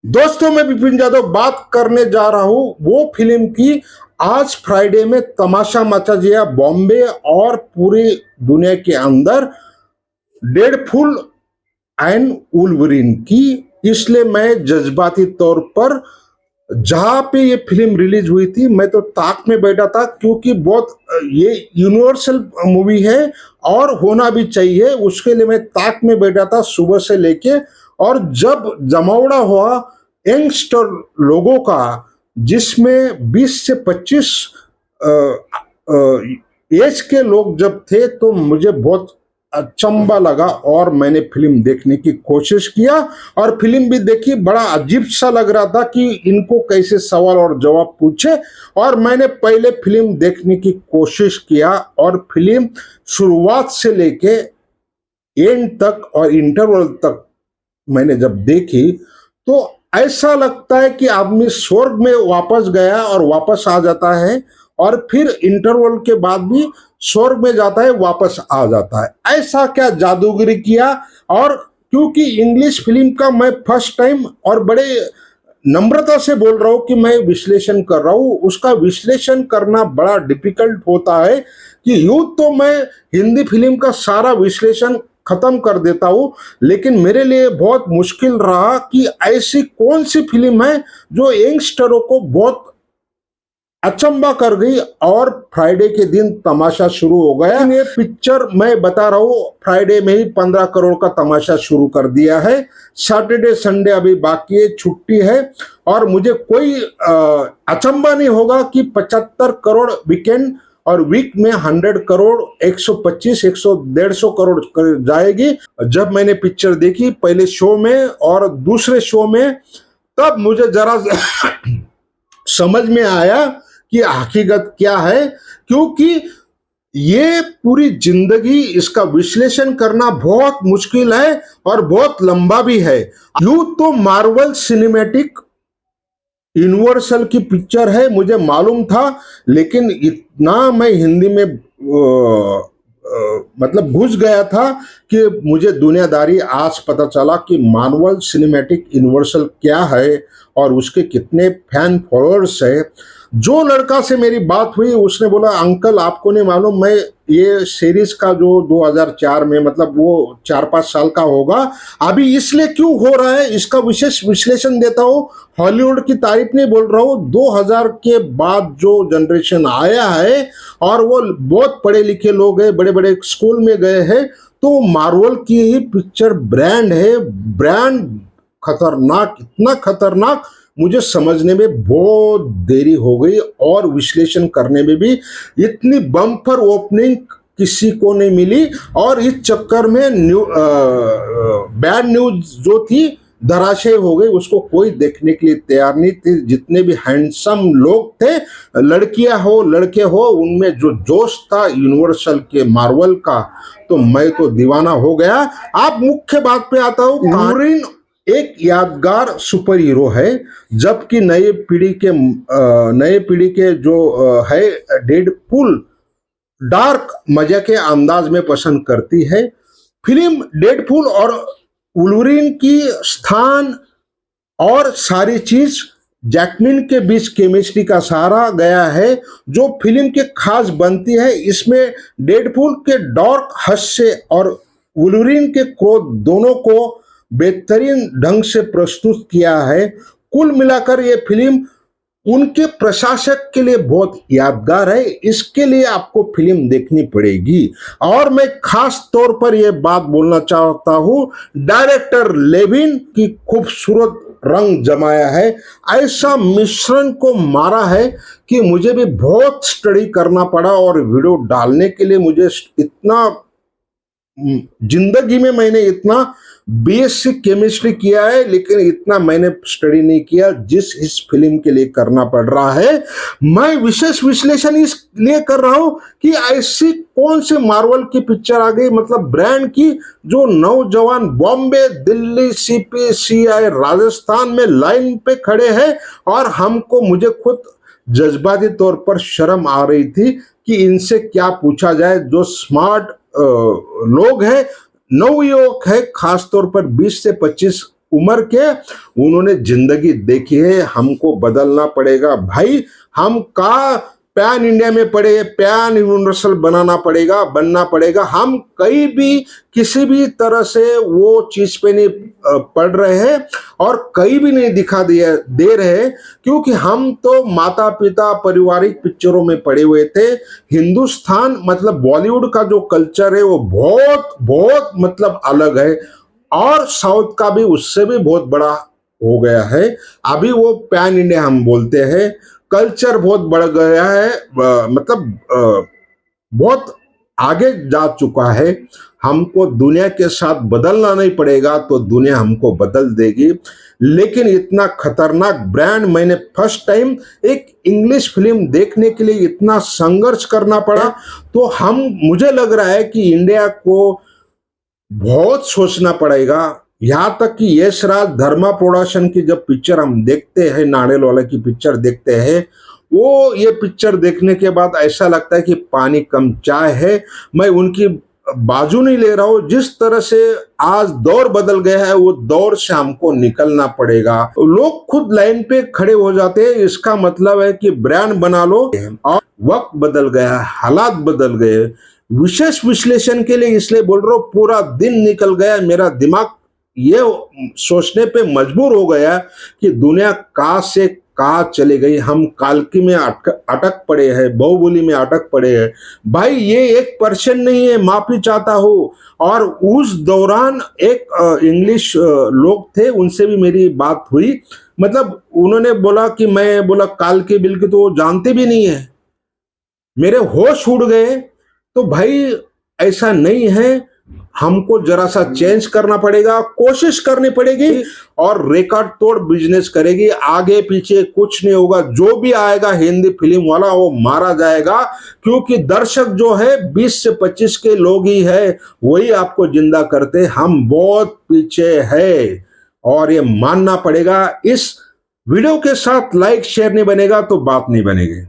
दोस्तों, मैं विपिन यादव बात करने जा रहा हूं वो फिल्म की। आज फ्राइडे में तमाशा मचा दिया बॉम्बे और पूरी दुनिया के अंदर डेडपुल एंड वुल्वरीन की। इसलिए मैं जज्बाती तौर पर जहां पे ये फिल्म रिलीज हुई थी मैं तो ताक में बैठा था, क्योंकि बहुत ये यूनिवर्सल मूवी है और होना भी चाहिए। उसके लिए मैं ताक में बैठा था सुबह से लेके। और जब जमावड़ा हुआ यंगस्टर लोगों का, जिसमें 20 से 25 एज के लोग जब थे, तो मुझे बहुत अचंबा लगा और मैंने फिल्म देखने की कोशिश किया। और फिल्म भी देखी, बड़ा अजीब सा लग रहा था कि इनको कैसे सवाल और जवाब पूछे। और मैंने पहले फिल्म देखने की कोशिश किया और फिल्म शुरुआत से लेके एंड तक और इंटरवल तक मैंने जब देखी, तो ऐसा लगता है कि आदमी स्वर्ग में वापस गया और वापस आ जाता है, और फिर इंटरवल के बाद भी स्वर्ग में जाता है, वापस आ जाता है। ऐसा क्या जादूगरी किया। और क्योंकि इंग्लिश फिल्म का मैं फर्स्ट टाइम और बड़े नम्रता से बोल रहा हूं कि मैं विश्लेषण कर रहा हूं, उसका विश्लेषण करना बड़ा डिफिकल्ट होता है। कि यूं तो मैं हिंदी फिल्म का सारा विश्लेषण खत्म कर देता हूं, लेकिन मेरे लिए बहुत मुश्किल रहा कि ऐसी कौन सी फिल्म है जो यंगस्टरों को बहुत अचंबा कर गई। और फ्राइडे के दिन तमाशा शुरू हो गया। ये पिक्चर मैं बता रहा हूँ, फ्राइडे में ही 15 करोड़ का तमाशा शुरू कर दिया है। सैटरडे संडे अभी बाकी है, छुट्टी है। और मुझे कोई अचंबा नहीं होगा कि 75 करोड़ वीकेंड और वीक में 100 करोड़, 125, 100, 150 करोड़ कर जाएगी। जब मैंने पिक्चर देखी पहले शो में और दूसरे शो में, तब मुझे जरा समझ में आया कि हकीकत क्या है। क्योंकि ये पूरी जिंदगी इसका विश्लेषण करना बहुत मुश्किल है और बहुत लंबा भी है। यूं तो मार्वल सिनेमैटिक यूनिवर्सल की पिक्चर है, मुझे मालूम था, लेकिन इतना मैं हिंदी में मतलब घुस गया था कि मुझे दुनियादारी आज पता चला कि मार्वल सिनेमैटिक यूनिवर्सल क्या है और उसके कितने फैन फॉलोअर्स है। जो लड़का से मेरी बात हुई उसने बोला, अंकल आपको नहीं मालूम, मैं ये सीरीज का जो 2004 में, मतलब वो 4-5 साल का होगा, अभी इसलिए क्यों हो रहा है इसका विशेष विश्लेषण देता हूँ। हॉलीवुड की तारीफ नहीं बोल रहा हूँ, 2000 के बाद जो जनरेशन आया है और वो बहुत पढ़े लिखे लोग हैं, बड़े बड़े स्कूल में गए हैं, तो मार्वल की ही पिक्चर ब्रांड है। ब्रांड खतरनाक, इतना खतरनाक मुझे समझने में बहुत देरी हो गई और विश्लेषण करने में भी इतनी बम्पर ओपनिंग किसी को नहीं मिली। और इस चक्कर में बैड न्यूज जो थी धराशय हो गई, उसको कोई देखने के लिए तैयार नहीं थे। जितने भी हैंडसम लोग थे, लड़कियां हो लड़के हो, उनमें जो जोश था यूनिवर्सल के मार्वल का, तो मैं तो दीवाना हो गया। आप मुख्य बात पे आता हूँ। वुल्वरीन एक यादगार सुपर हीरो है, जबकि नए पीढ़ी के जो है डेडपुल डार्क मजा के अंदाज में पसंद करती है। फिल्म डेडपुल और वुल्वरीन की स्थान और सारी चीज जैकमिन के बीच केमिस्ट्री का सहारा गया है, जो फिल्म के खास बनती है। इसमें डेडपुल के डार्क हास्य और वुल्वरीन के क्रोध दोनों को बेहतरीन ढंग से प्रस्तुत किया है। कुल मिलाकर ये फिल्म उनके प्रशासक के लिए बहुत यादगार है। इसके लिए आपको फिल्म देखनी पड़ेगी। और मैं खास तौर पर यह बात बोलना चाहता हूं, डायरेक्टर लेविन की खूबसूरत रंग जमाया है। ऐसा मिश्रण को मारा है कि मुझे भी बहुत स्टडी करना पड़ा, और वीडियो डालने के लिए मुझे इतना, जिंदगी में मैंने इतना बीएससी केमिस्ट्री किया है, लेकिन इतना मैंने स्टडी नहीं किया जिस इस फिल्म के लिए करना पड़ रहा है। मैं विशेष विश्लेषण इसलिए कर रहा हूं कि ऐसी कौन सी मार्वल की पिक्चर आ गई, मतलब ब्रांड की, जो नौजवान बॉम्बे, दिल्ली, सीपी, सीआई, राजस्थान में लाइन पे खड़े हैं। और मुझे खुद जज्बाती तौर पर शर्म आ रही थी कि इनसे क्या पूछा जाए। जो स्मार्ट लोग हैं, नवयुवक है, खासतौर पर 20 से 25 उम्र के उन्होंने जिंदगी देखी है। हमको बदलना पड़ेगा भाई। हम का पैन इंडिया में पड़े, पैन यूनिवर्सल बनना पड़ेगा। हम कहीं भी किसी भी तरह से वो चीज पे नहीं पढ़ रहे हैं और कहीं भी नहीं दे रहे, क्योंकि हम तो माता पिता पारिवारिक पिक्चरों में पड़े हुए थे। हिंदुस्तान मतलब बॉलीवुड का जो कल्चर है वो बहुत बहुत मतलब अलग है, और साउथ का भी उससे भी बहुत बड़ा हो गया है। अभी वो पैन इंडिया हम बोलते हैं, कल्चर बहुत बढ़ गया है, बहुत आगे जा चुका है। हमको दुनिया के साथ बदलना नहीं पड़ेगा तो दुनिया हमको बदल देगी। लेकिन इतना खतरनाक ब्रांड, मैंने फर्स्ट टाइम एक इंग्लिश फिल्म देखने के लिए इतना संघर्ष करना पड़ा। तो मुझे लग रहा है कि इंडिया को बहुत सोचना पड़ेगा। यहाँ तक कि यश राज धर्मा प्रोडक्शन की जब पिक्चर हम देखते हैं, नारियल वाला की पिक्चर देखते हैं, वो ये पिक्चर देखने के बाद ऐसा लगता है कि पानी कम चाय है। मैं उनकी बाजू नहीं ले रहा हूं। जिस तरह से आज दौर बदल गया है, वो दौर से हमको निकलना पड़ेगा। लोग खुद लाइन पे खड़े हो जाते हैं, इसका मतलब है कि ब्रांड बना लो। और वक्त बदल गया, हालात बदल गए। विशेष विश्लेषण के लिए इसलिए बोल रहा हूं, पूरा दिन निकल गया, मेरा दिमाग ये सोचने पे मजबूर हो गया कि दुनिया कहां से कहां चले गई। हम काल्की में अटक पड़े हैं, बाहुबली में अटक पड़े हैं। भाई ये 1% नहीं है, माफी चाहता हूं। और उस दौरान एक इंग्लिश लोग थे, उनसे भी मेरी बात हुई। मतलब उन्होंने बोला कि मैं बोला काल्की बिल्की तो वो जानते भी नहीं है। मेरे होश उड़ गए। तो भाई ऐसा नहीं है, हमको जरा सा चेंज करना पड़ेगा, कोशिश करनी पड़ेगी, और रिकॉर्ड तोड़ बिजनेस करेगी। आगे पीछे कुछ नहीं होगा। जो भी आएगा हिंदी फिल्म वाला वो मारा जाएगा, क्योंकि दर्शक जो है 20 से 25 के लोग ही है, वही आपको जिंदा करते। हम बहुत पीछे है और ये मानना पड़ेगा। इस वीडियो के साथ लाइक शेयर नहीं बनेगा तो बात नहीं बनेगी।